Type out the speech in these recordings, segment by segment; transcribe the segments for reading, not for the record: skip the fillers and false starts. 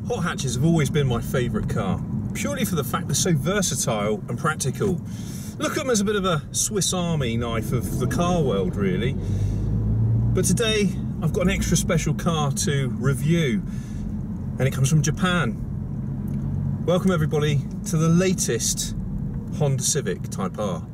Hothatches have always been my favourite car, purely for the fact they're so versatile and practical. Look at them as a bit of a Swiss Army knife of the car world, really. But today, I've got an extra special car to review, and it comes from Japan. Welcome everybody to the latest Honda Civic Type R.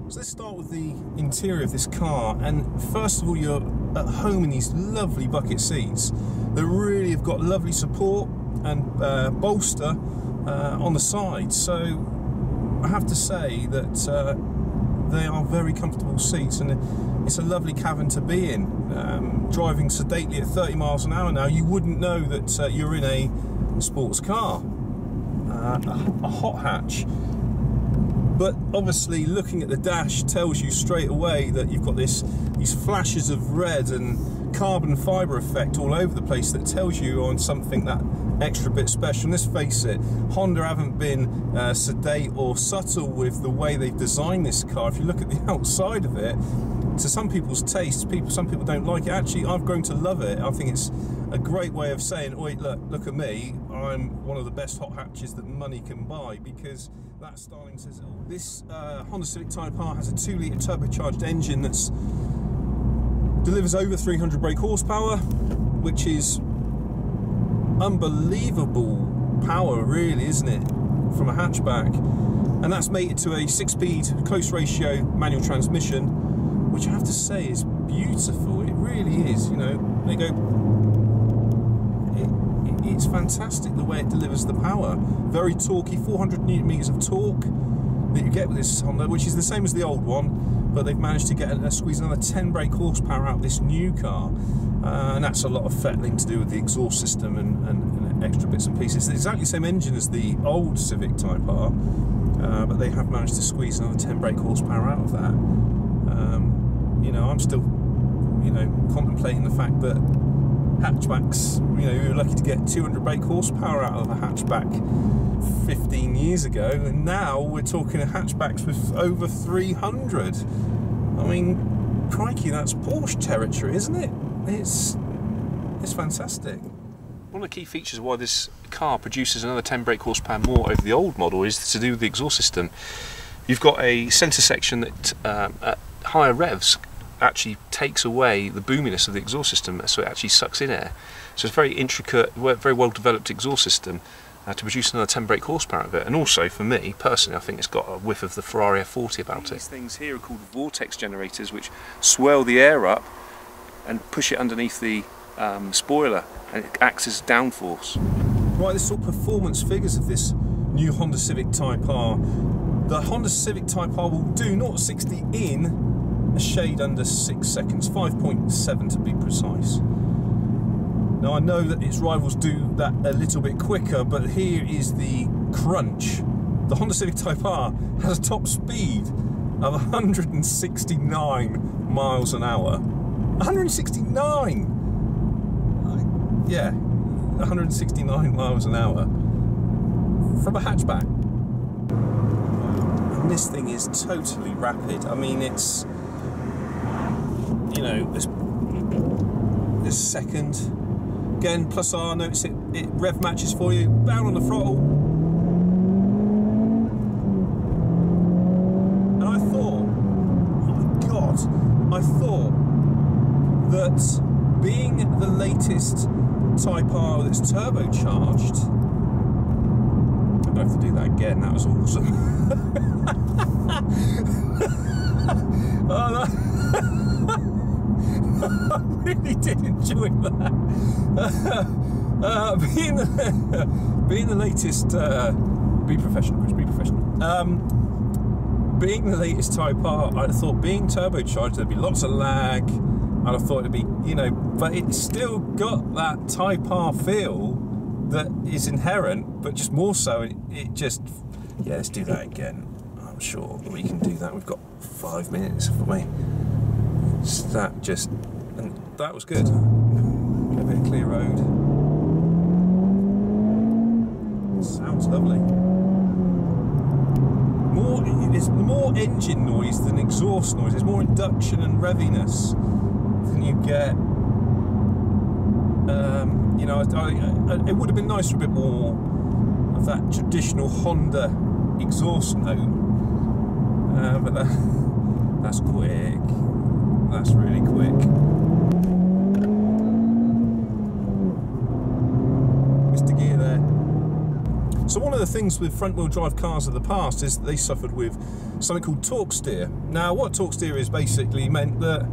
So let's start with the interior of this car, and first of all, you're at home in these lovely bucket seats that really have got lovely support and bolster on the side. So I have to say that they are very comfortable seats, and it's a lovely cabin to be in. Driving sedately at 30 miles an hour now, you wouldn't know that you're in a sports car, a Hothatch. But obviously, looking at the dash tells you straight away that you've got these flashes of red and carbon fibre effect all over the place that tells you on something that extra bit special. And let's face it, Honda haven't been sedate or subtle with the way they've designed this car. If you look at the outside of it, to some people's tastes, some people don't like it. Actually, I've grown to love it. I think it's a great way of saying, "Oi, look at me. I'm one of the best Hothatches that money can buy," because that styling says it all. This Honda Civic Type R has a 2-litre turbocharged engine that delivers over 300 brake horsepower, which is unbelievable power, really, isn't it, from a hatchback? And that's mated to a 6-speed close ratio manual transmission, which I have to say is beautiful. It really is. You know, they go. It's fantastic the way it delivers the power. Very torquey, 400 newton meters of torque that you get with this Honda, which is the same as the old one, but they've managed to squeeze another 10 brake horsepower out of this new car, and that's a lot of fettling to do with the exhaust system and extra bits and pieces. It's exactly the same engine as the old Civic Type R, but they have managed to squeeze another 10 brake horsepower out of that. You know, I'm still, you know, contemplating the fact that hatchbacks, you know, we were lucky to get 200 brake horsepower out of a hatchback 15 years ago, and now we're talking hatchbacks with over 300. I mean, crikey, that's Porsche territory, isn't it? It's fantastic. One of the key features of why this car produces another 10 brake horsepower more over the old model is to do with the exhaust system. You've got a centre section that at higher revs actually takes away the boominess of the exhaust system, so it actually sucks in air. So it's a very intricate, very well developed exhaust system to produce another 10 brake horsepower of it. And also, for me personally, I think it's got a whiff of the Ferrari F40 about it. These things here are called vortex generators, which swell the air up and push it underneath the spoiler, and it acts as downforce. Right, this is all performance figures of this new Honda Civic Type R. The Honda Civic Type R will do 0-60 in a shade under 6 seconds, 5.7 to be precise. Now I know that its rivals do that a little bit quicker, but here is the crunch. The Honda Civic Type R has a top speed of 169 miles an hour. 169! Yeah, 169 miles an hour from a hatchback. And this thing is totally rapid. I mean, it's, you know, this second. Again, plus R, notice it rev matches for you. Down on the throttle. And I thought, oh my God, I thought that being the latest Type R that's turbocharged, I'm gonna have to do that again, that was awesome. Oh, I really did enjoy that. Being the latest, be professional, Chris, be professional. Being the latest Type R, I thought being turbocharged there'd be lots of lag, and I thought it'd be, you know, but it's still got that Type R feel that is inherent, but just more so. It just, yeah, let's do that again. I'm sure we can do that. We've got 5 minutes, haven't we? That just, and that was good. A bit of clear road. Sounds lovely. There's more engine noise than exhaust noise. There's more induction and reviness than you get. You know, it would have been nice for a bit more of that traditional Honda exhaust note, but that's quick. That's really quick. Mr. Gear there. So one of the things with front-wheel drive cars of the past is that they suffered with something called torque steer. Now, what torque steer is basically meant that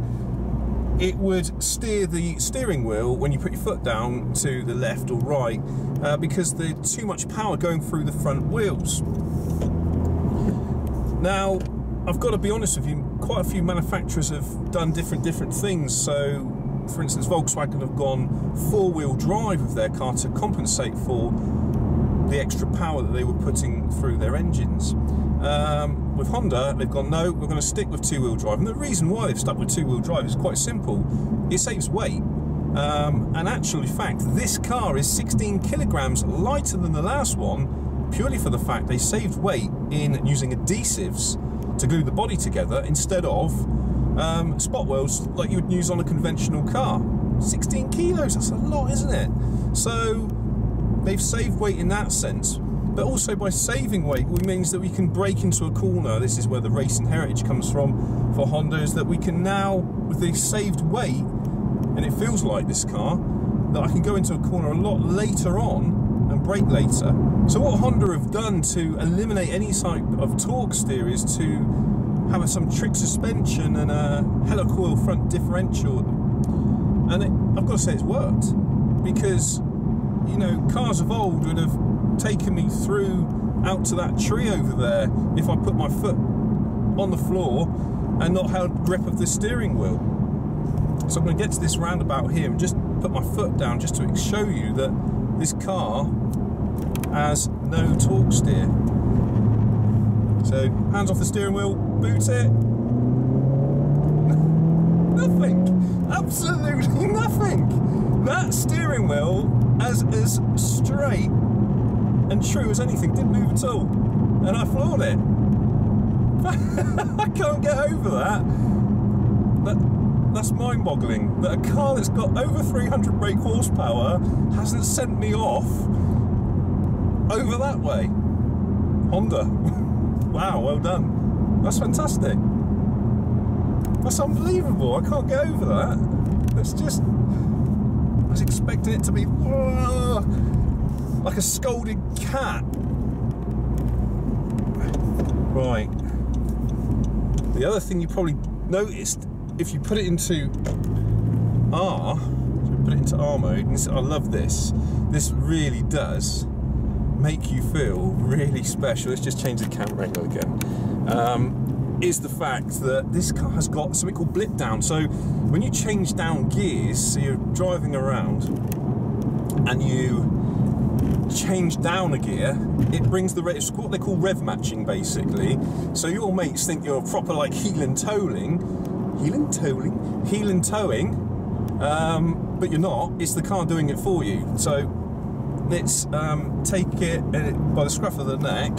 it would steer the steering wheel when you put your foot down to the left or right because there's too much power going through the front wheels. Now, I've got to be honest with you, quite a few manufacturers have done different things. So, for instance, Volkswagen have gone four-wheel drive with their car to compensate for the extra power that they were putting through their engines. With Honda, they've gone, no, we're going to stick with two-wheel drive. And the reason why they've stuck with two-wheel drive is quite simple. It saves weight. And actually, in fact, this car is 16 kilograms lighter than the last one, purely for the fact they saved weight in using adhesives to glue the body together instead of spot welds like you would use on a conventional car. 16 kilos, that's a lot, isn't it? So they've saved weight in that sense, but also by saving weight, it means that we can brake into a corner. This is where the racing heritage comes from for Honda, is that we can now, with the saved weight, and it feels like this car, that I can go into a corner a lot later on and brake later. So what Honda have done to eliminate any type of torque steer is to have some trick suspension and a helicoil front differential. And I've got to say it's worked, because, you know, cars of old would have taken me through out to that tree over there if I put my foot on the floor and not held grip of the steering wheel. So I'm going to get to this roundabout here and just put my foot down just to show you that this car has no torque steer. So hands off the steering wheel, boot it. Nothing, absolutely nothing. That steering wheel, as straight and true as anything, didn't move at all, and I floored it. I can't get over that. That's mind-boggling, that a car that's got over 300 brake horsepower hasn't sent me off over that way. Honda. Wow, well done. That's fantastic. That's unbelievable. I can't get over that. That's just, I was expecting it to be like a scolded cat. Right. The other thing you probably noticed, if you put it into into R mode, and I love this. This really does make you feel really special. Let's just change the camera angle again. Is the fact that this car has got something called blip down. So when you change down gears, so you're driving around and you change down a gear, it brings the it's what they call rev matching, basically. So your mates think you're proper like heel and towing, but you're not. It's the car doing it for you. So let's take it by the scruff of the neck.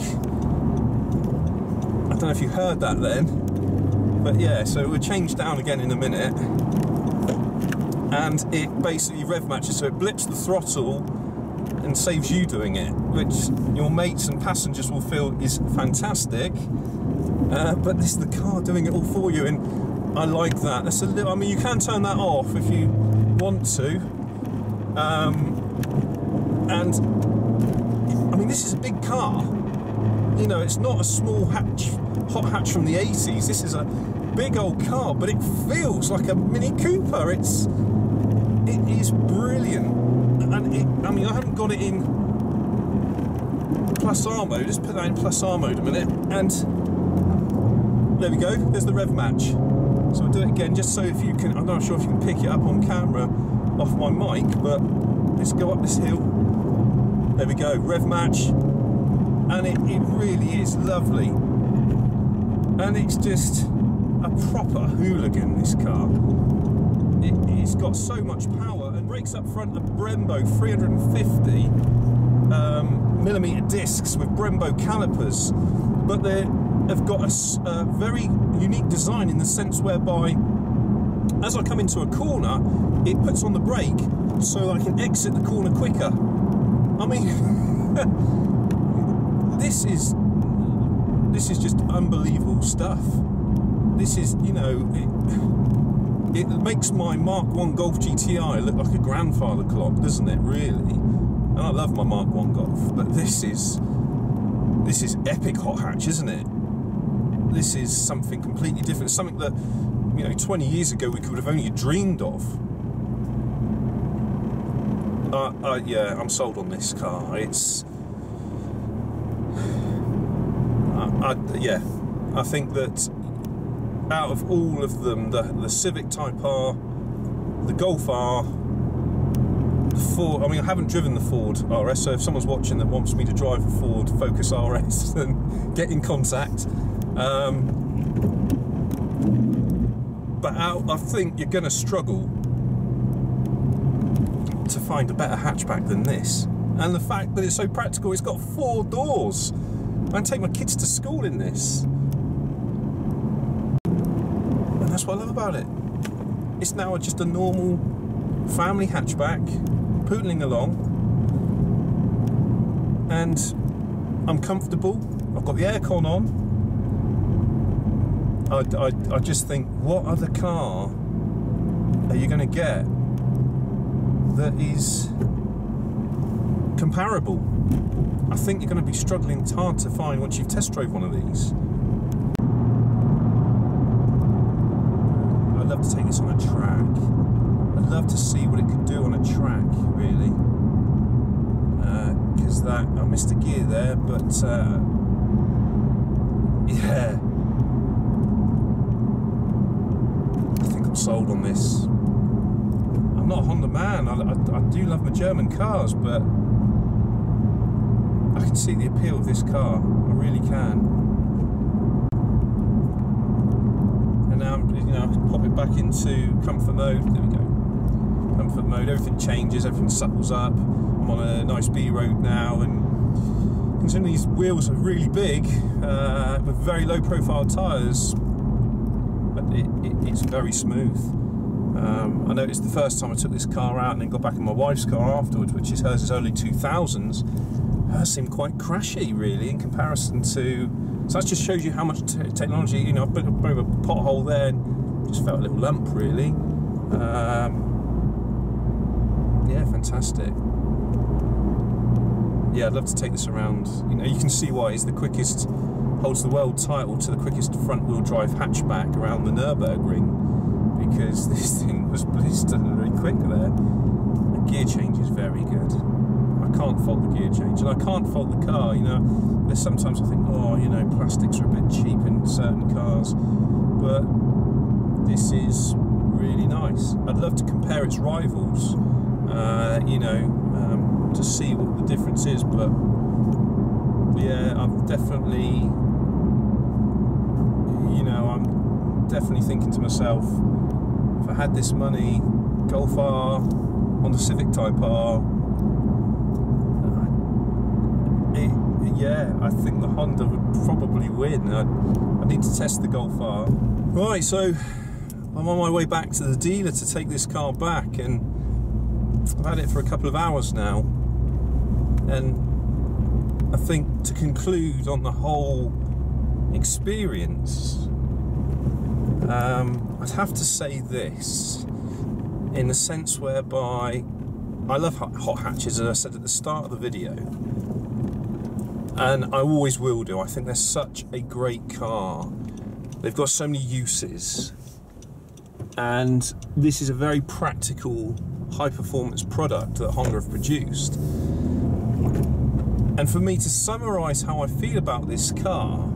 I don't know if you heard that then, but yeah, so we'll change down again in a minute, and it basically rev matches, so it blips the throttle and saves you doing it, which your mates and passengers will feel is fantastic. But this is the car doing it all for you, and I like that. That's a little, I mean, you can turn that off if you want to, and I mean, this is a big car. You know, it's not a small hot hatch from the 80s. This is a big old car, but it feels like a Mini Cooper. It is brilliant, and I mean, I haven't got it in plus R mode. Let's put that in plus R mode a minute, and there we go. There's the rev match. So we'll do it again, just so if you can. I'm not sure if you can pick it up on camera off my mic, but let's go up this hill. There we go, rev match. And it really is lovely, and it's just a proper hooligan, this car. It's got so much power, and brakes up front are Brembo 350 millimeter discs with Brembo calipers, but they have got a very unique design in the sense whereby as I come into a corner, it puts on the brake so I can exit the corner quicker. I mean, This is just unbelievable stuff. This is, you know, it makes my Mark 1 Golf GTI look like a grandfather clock, doesn't it, really? And I love my Mark 1 Golf, but this is epic hot hatch, isn't it? This is something completely different, something that, you know, 20 years ago we could have only dreamed of. Yeah, I'm sold on this car. It's yeah, I think that out of all of them, the Civic Type R, the Golf R, the Ford, I mean, I haven't driven the Ford RS, so if someone's watching that wants me to drive a Ford Focus RS, then get in contact. But I think you're going to struggle to find a better hatchback than this. And the fact that it's so practical, it's got 4 doors. I can take my kids to school in this. And that's what I love about it. It's now just a normal family hatchback, poodling along. And I'm comfortable. I've got the aircon on. I just think, what other car are you going to get that is comparable? I think you're going to be struggling hard to find once you've test drove one of these. I'd love to take this on a track. I'd love to see what it could do on a track, really. Because I missed a gear there, but yeah. I think I'm sold on this. I'm not a Honda man. I do love my German cars, but I can see the appeal of this car. I really can. And now I'm, you know, pop it back into comfort mode. There we go. Comfort mode. Everything changes. Everything supples up. I'm on a nice B road now, and considering these wheels are really big with very low profile tyres, but it's very smooth. I noticed the first time I took this car out and then got back in my wife's car afterwards, which is hers is early 2000s. Hers seemed quite crashy, really, in comparison to. So that just shows you how much technology. You know, I put a bit of a pothole there and just felt a little lump, really. Yeah, fantastic. Yeah, I'd love to take this around. You know, you can see why it's the quickest, holds the world title to the quickest front-wheel drive hatchback around the Nurburgring, because this thing was blistered and very quick there. gear change is very good. I can't fault the gear change, and I can't fault the car. You know, there's sometimes I think, oh, you know, plastics are a bit cheap in certain cars, but this is really nice. I'd love to compare its rivals, you know, to see what the difference is, but yeah, I'm definitely, you know, I'm definitely thinking to myself, if I had this money, Golf R, Honda Civic Type R, yeah, I think the Honda would probably win. I need to test the Golf R. Right, so I'm on my way back to the dealer to take this car back, and I've had it for a couple of hours now, and I think to conclude on the whole experience, I'd have to say this, in the sense whereby I love Hothatches, as I said at the start of the video, and I always will do. I think they're such a great car. They've got so many uses, and this is a very practical, high-performance product that Honda have produced. And for me to summarise how I feel about this car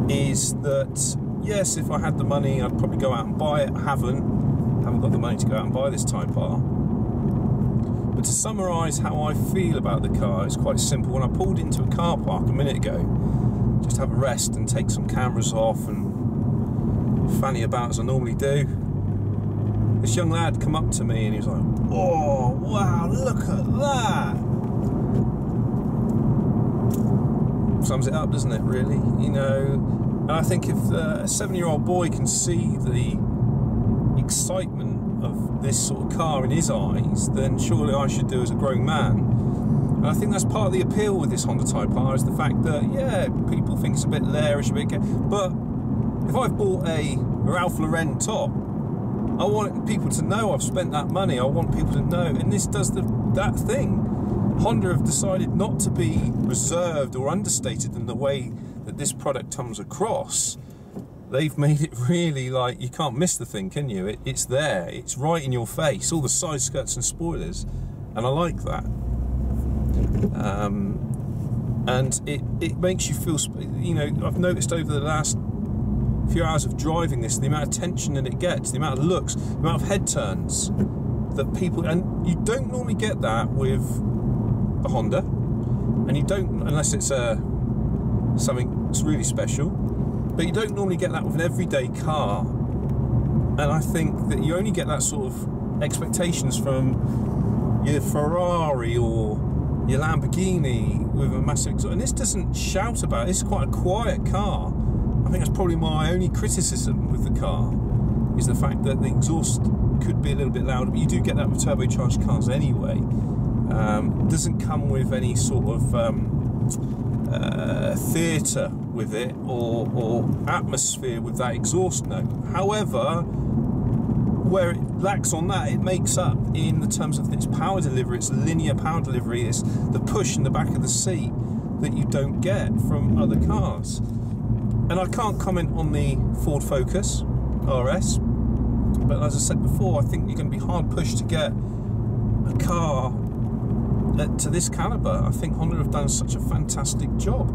is that, yes, if I had the money, I'd probably go out and buy it. I haven't got the money to go out and buy this Type R. But to summarise how I feel about the car, it's quite simple. When I pulled into a car park a minute ago, just to have a rest and take some cameras off and fanny about as I normally do, this young lad come up to me and he was like, oh, wow, look at that. Sums it up, doesn't it, really? You know, and I think if a 7-year-old boy can see the excitement of this sort of car in his eyes, then surely I should do as a grown man. And I think that's part of the appeal with this Honda Type R, is the fact that, yeah, people think it's a bit lairish, but if I've bought a Ralph Lauren top, I want people to know I've spent that money. I want people to know, and this does that thing. Honda have decided not to be reserved or understated in the way that this product comes across. They've made it really like, you can't miss the thing, can you? It's there, it's right in your face, all the side skirts and spoilers, and I like that. And it makes you feel, you know, I've noticed over the last few hours of driving this, the amount of tension that it gets, the amount of looks, the amount of head turns that people, and you don't normally get that with a Honda, and you don't, unless it's something that's really special. But you don't normally get that with an everyday car, and I think that you only get that sort of expectations from your Ferrari or your Lamborghini with a massive exhaust. And this doesn't shout about it. It's quite a quiet car. I think that's probably my only criticism with the car, is the fact that the exhaust could be a little bit louder, but you do get that with turbocharged cars anyway. It doesn't come with any sort of theatre with it, or atmosphere with that exhaust note. However, where it lacks on that, it makes up in the terms of its power delivery, its linear power delivery, it's the push in the back of the seat that you don't get from other cars. And I can't comment on the Ford Focus RS, but as I said before, I think you're going to be hard pushed to get a car to this calibre. I think Honda have done such a fantastic job,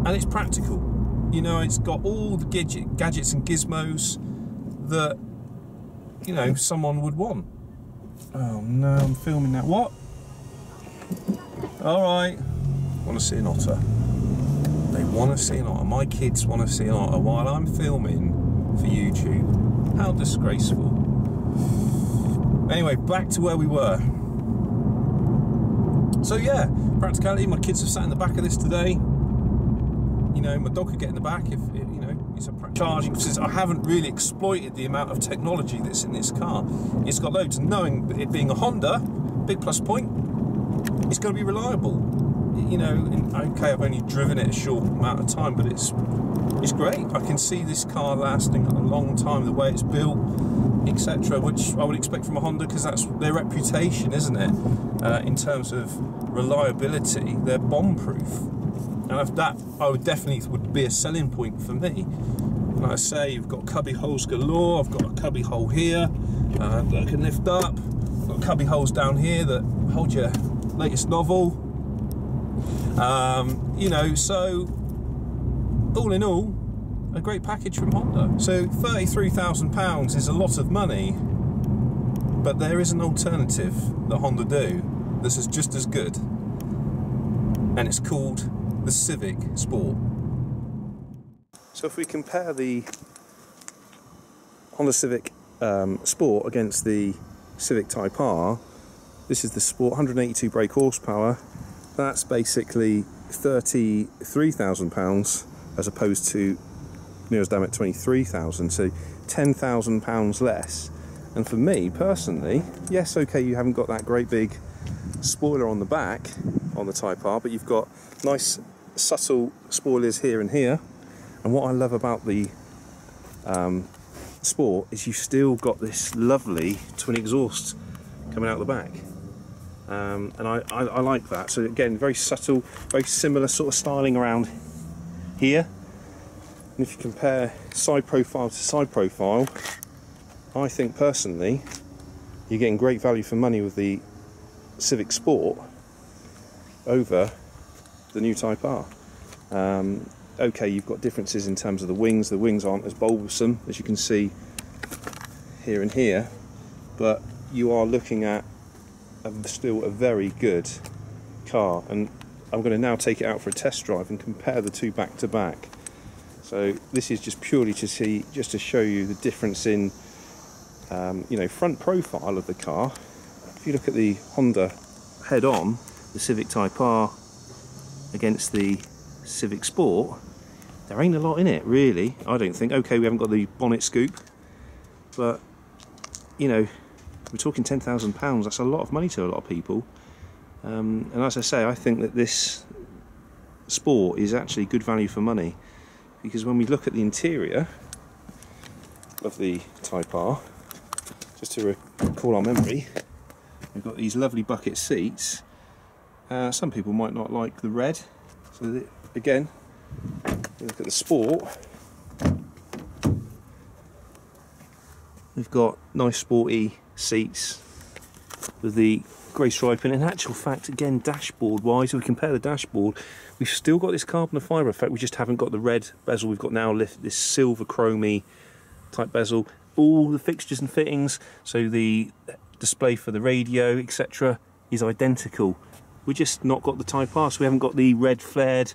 and it's practical. You know, it's got all the gadgets and gizmos that, you know, someone would want. Oh no, I'm filming that. What? Alright. Want to see an otter. They want to see an otter. My kids want to see an otter while I'm filming for YouTube. How disgraceful. Anyway, back to where we were. So yeah, Practicality, my kids have sat in the back of this today. You know, my dog could get in the back if, you know, it's a charging. Since I haven't really exploited the amount of technology that's in this car. It's got loads, and knowing it being a Honda, big plus point, it's going to be reliable. You know, and okay, I've only driven it a short amount of time, but it's great. I can see this car lasting a long time, the way it's built, etc., which I would expect from a Honda, because that's their reputation, isn't it? In terms of reliability, they're bomb-proof, and that I would be a selling point for me. Like I say, you've got cubby holes galore. I've got a cubby hole here that I can lift up. got cubby holes down here that hold your latest novel. You know, so all in all, a great package from Honda. So £33,000 is a lot of money, but there is an alternative that Honda do this is just as good, and it's called the Civic Sport. So if we compare the Honda Civic Sport against the Civic Type R, this is the Sport, 182 brake horsepower. That's basically £33,000 as opposed to near as damn it £23,000, so £10,000 less. And for me personally, yes, okay, you haven't got that great big spoiler on the back on the Type R, but you've got nice subtle spoilers here and here. And what I love about the Sport is you've still got this lovely twin exhaust coming out the back. And I like that. So again, very subtle, very similar sort of styling around here. And if you compare side profile to side profile, I think personally you're getting great value for money with the Civic Sport over the new Type R. Okay, you've got differences in terms of the wings. The wings aren't as bulbous as you can see here and here, but you are looking at still a very good car. And I'm going to now take it out for a test drive and compare the two back to back. So this is just purely to see, just to show you the difference in you know, front profile of the car. If you look at the Honda head-on, the Civic Type R against the Civic Sport, there ain't a lot in it really, I don't think. Okay, we haven't got the bonnet scoop, but you know, we're talking £10,000. That's a lot of money to a lot of people. And as I say, I think that this Sport is actually good value for money, because when we look at the interior of the Type R, just to recall our memory, we've got these lovely bucket seats. Some people might not like the red, so again, look at the Sport. We've got nice sporty seats with the grey striping. In actual fact, again, dashboard wise, if we compare the dashboard, we've still got this carbon fibre effect. We just haven't got the red bezel. We've got now this silver chromey type bezel. All the fixtures and fittings, so the display for the radio, etc., is identical. We've just not got the Type R, so we haven't got the red flared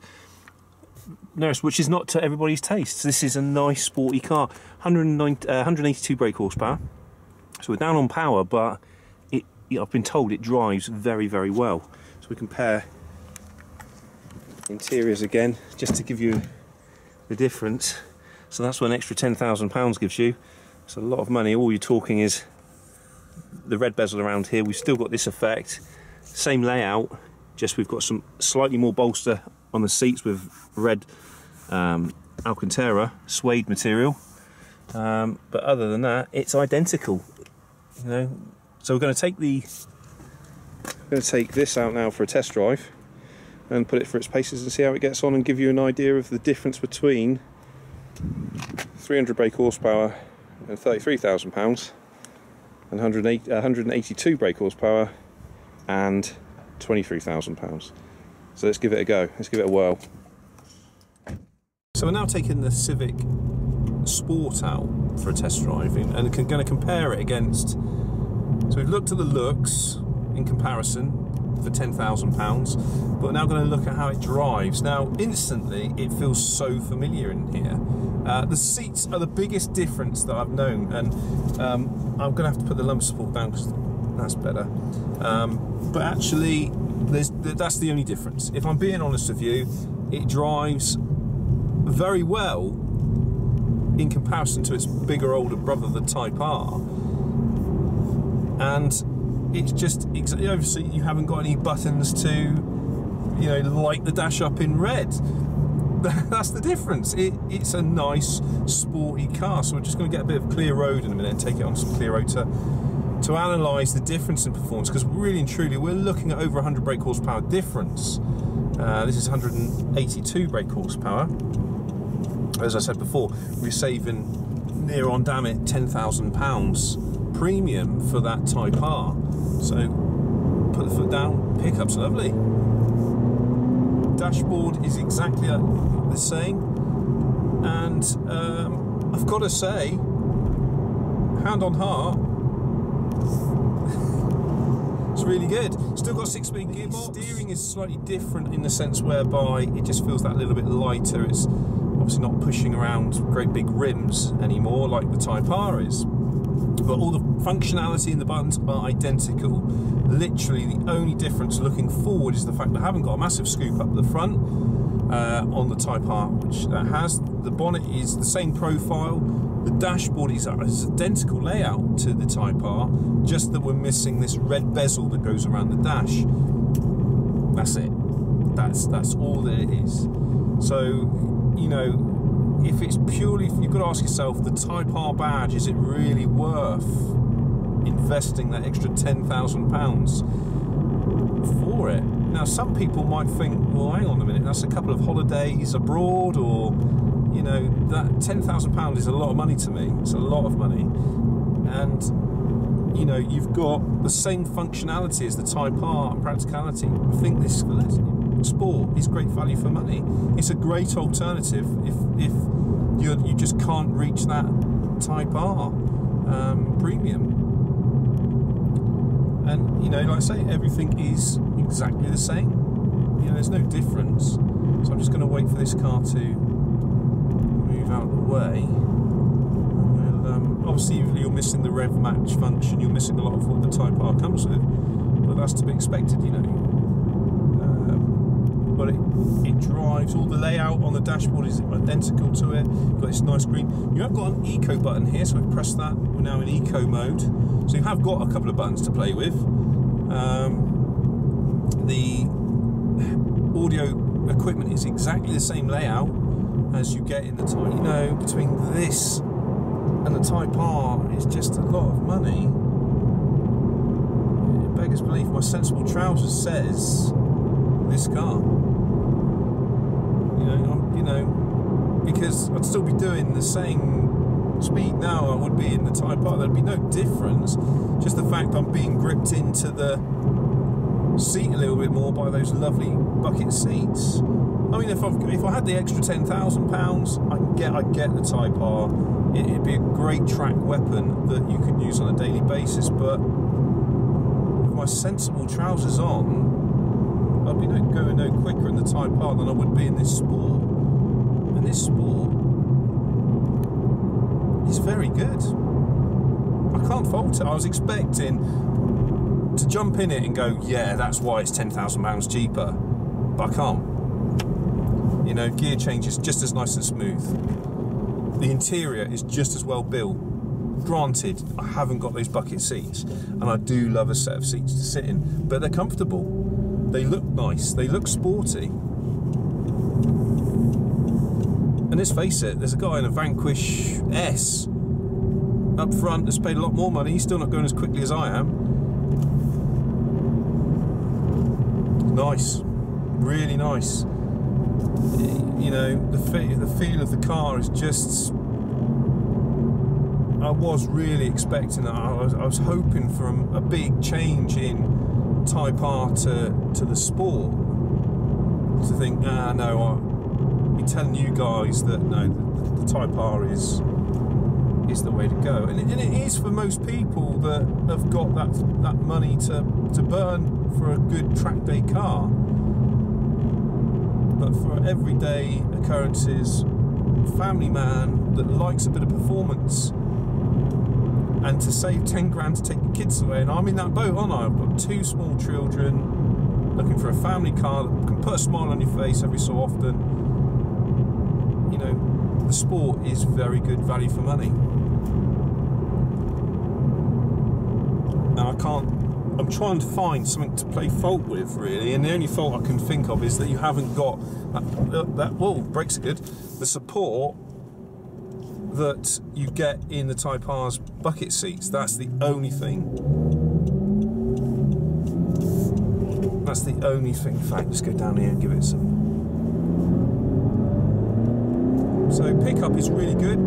nurse, which is not to everybody's taste. So this is a nice sporty car. 182 brake horsepower, so we're down on power, but I've been told it drives very, very well. So we compare interiors again, just to give you the difference. So that's what an extra £10,000 gives you. It's a lot of money. All you're talking is the red bezel around here. We've still got this effect, same layout, just we've got some slightly more bolster on the seats with red Alcantara suede material, but other than that, it's identical. You know, so we're going to take this out now for a test drive and put it for its paces and see how it gets on, and give you an idea of the difference between 300 brake horsepower and £33,000, and 182 brake horsepower and £23,000. So let's give it a go. Let's give it a whirl. So we're now taking the Civic Sport out for a test drive, and going to compare it against. So we've looked at the looks in comparison for £10,000, but we're now going to look at how it drives. Now, instantly, it feels so familiar in here. The seats are the biggest difference that I've known, and I'm going to have to put the lumbar support down because that's better. But actually, that's the only difference. If I'm being honest with you, it drives very well in comparison to its bigger, older brother, the Type R. And it's just, obviously you haven't got any buttons to, you know, light the dash up in red. That's the difference. It's a nice sporty car. So we're just going to get a bit of clear road in a minute and take it on some clear road to analyse the difference in performance, because really and truly we're looking at over 100 brake horsepower difference. This is 182 brake horsepower. As I said before, we're saving near on damn it £10,000 premium for that Type R. So put the foot down, pickup's lovely. Dashboard is exactly the same, and I've got to say, hand on heart, it's really good. Still got 6-speed gearbox. Steering is slightly different in the sense whereby it just feels that little bit lighter. It's obviously not pushing around great big rims anymore like the Type R is. But all the functionality in the buttons are identical. Literally the only difference looking forward is the fact that I haven't got a massive scoop up the front on the Type R, which that has. The bonnet is the same profile. The dashboard is identical layout to the Type R, just that we're missing this red bezel that goes around the dash. That's it. That's all that it is. So, you know, if it's purely, you've got to ask yourself, the Type R badge, is it really worth investing that extra £10,000 for it? Now, some people might think, well, hang on a minute, that's a couple of holidays abroad, or, you know, that £10,000 is a lot of money to me. It's a lot of money. And, you know, you've got the same functionality as the Type R and Practicality. I think this Sport is great value for money. It's a great alternative if you just can't reach that Type R premium. And, you know, like I say, everything is exactly the same. You know, there's no difference. So I'm just going to wait for this car to move out of the way. Obviously, you're missing the rev match function. You're missing a lot of what the Type R comes with, but that's to be expected, you know. But it drives. All the layout on the dashboard is identical to it. You've got this nice green. You have got an eco button here, so we've pressed that. We're now in eco mode. So you have got a couple of buttons to play with. The audio equipment is exactly the same layout as you get in the Type. You know, between this and the Type R, it's just a lot of money. It beggars belief. My sensible trousers says this car. You know, because I'd still be doing the same speed now I would be in the Type R. There'd be no difference. Just the fact I'm being gripped into the seat a little bit more by those lovely bucket seats. I mean, if I had the extra £10,000, I'd get the Type R. It'd be a great track weapon that you could use on a daily basis. But with my sensible trousers on, I'd be going no quicker in the Type R than I would be in this Sport. And this Sport is very good. I can't fault it. I was expecting to jump in it and go, yeah, that's why it's £10,000 cheaper. But I can't. You know, gear change is just as nice and smooth. The interior is just as well built. Granted, I haven't got those bucket seats, and I do love a set of seats to sit in, but they're comfortable. They look nice. They look sporty. And let's face it, there's a guy in a Vanquish S up front that's paid a lot more money. He's still not going as quickly as I am. Nice. Really nice. You know, the feel of the car is just... I was really expecting that. I was hoping for a big change in Type R to the Sport. To think, no, I'll be telling you guys that no, the Type R is the way to go, and it is for most people that have got that money to burn for a good track day car. But for everyday occurrences, family man that likes a bit of performance, and to save 10 grand to take the kids away, and I'm in that boat, aren't I? I've got 2 small children, looking for a family car that can put a smile on your face every so often. You know, the Sport is very good value for money. Now I'm trying to find something to play fault with, really, and the only fault I can think of is that you haven't got that whoa, brakes are good, the support that you get in the Type R's bucket seats. That's the only thing. That's the only thing. In fact, let's go down here and give it some. So pickup is really good.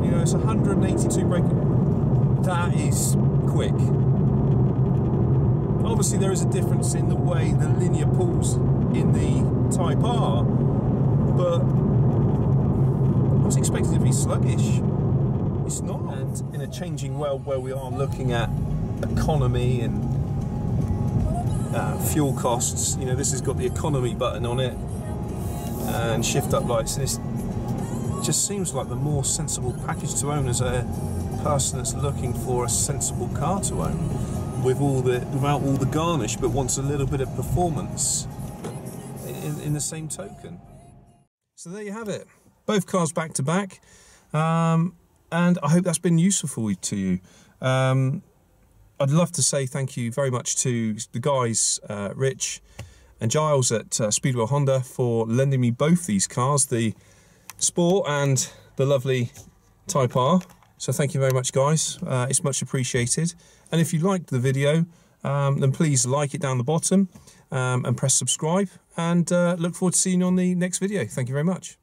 You it's 182 braking. That is quick. Obviously there is a difference in the way the linear pulls in the Type R, but I was expecting it to be sluggish. It's not. And in a changing world where we are looking at economy and fuel costs, you know, this has got the economy button on it and shift up lights, and it just seems like the more sensible package to own as a person that's looking for a sensible car to own, without all the garnish, but wants a little bit of performance in the same token. So there you have it, both cars back to back, and I hope that's been useful to you. I'd love to say thank you very much to the guys, Rich and Giles at Speedwell Honda, for lending me both these cars, the Sport and the lovely Type R. So thank you very much, guys. It's much appreciated. And if you liked the video, then please like it down the bottom and press subscribe. And look forward to seeing you on the next video. Thank you very much.